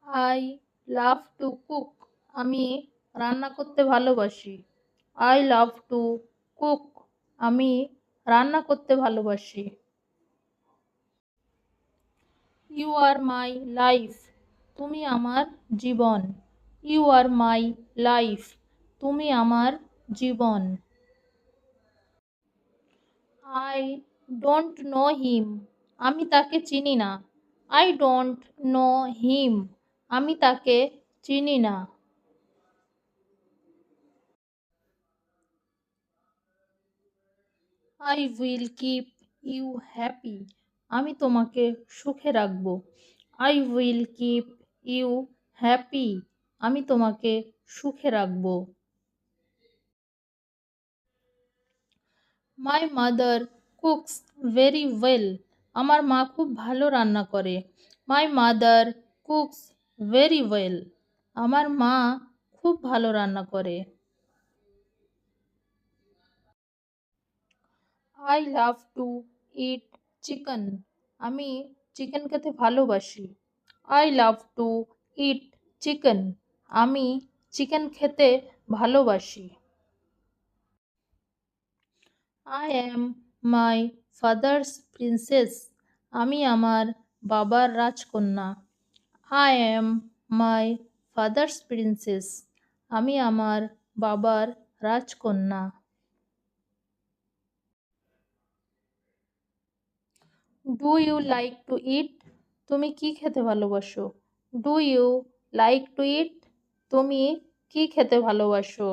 I love to cook. আমি রান্না করতে ভালোবাসি। I love to cook. আমি রান্না করতে ভালোবাসি। You are my life. তুমি আমার জীবন। You are my life. তুমি আমার জীবন। I don't know him. আমি তাকে চিনি না। I don't know him. আমি তাকে চিনি না। I will keep you happy. আমি তোমাকে সুখে রাখবো। I will keep you happy. আমি তোমাকে সুখে রাখবো। My mother cooks very well. আমার মা খুব ভালো রান্না করে। মাই মাদার কুকস ভেরি ওয়েল। আমার মা খুব ভালো রান্না করে। I love two it chicken. আমি চিকেন খেতে ভালোবাসি। I love two it chicken. আমি চিকেন খেতে ভালোবাসি। I am my father's princess. আমি আমার বাবার রাজকন্যা। I am my father's princess. আমি আমার বাবার রাজকন্যা। ডু ইউ লাইক টু ইট। তুমি কি খেতে ভালোবাসো? ডু ইউ লাইক টু ইট। তুমি কি খেতে ভালোবাসো?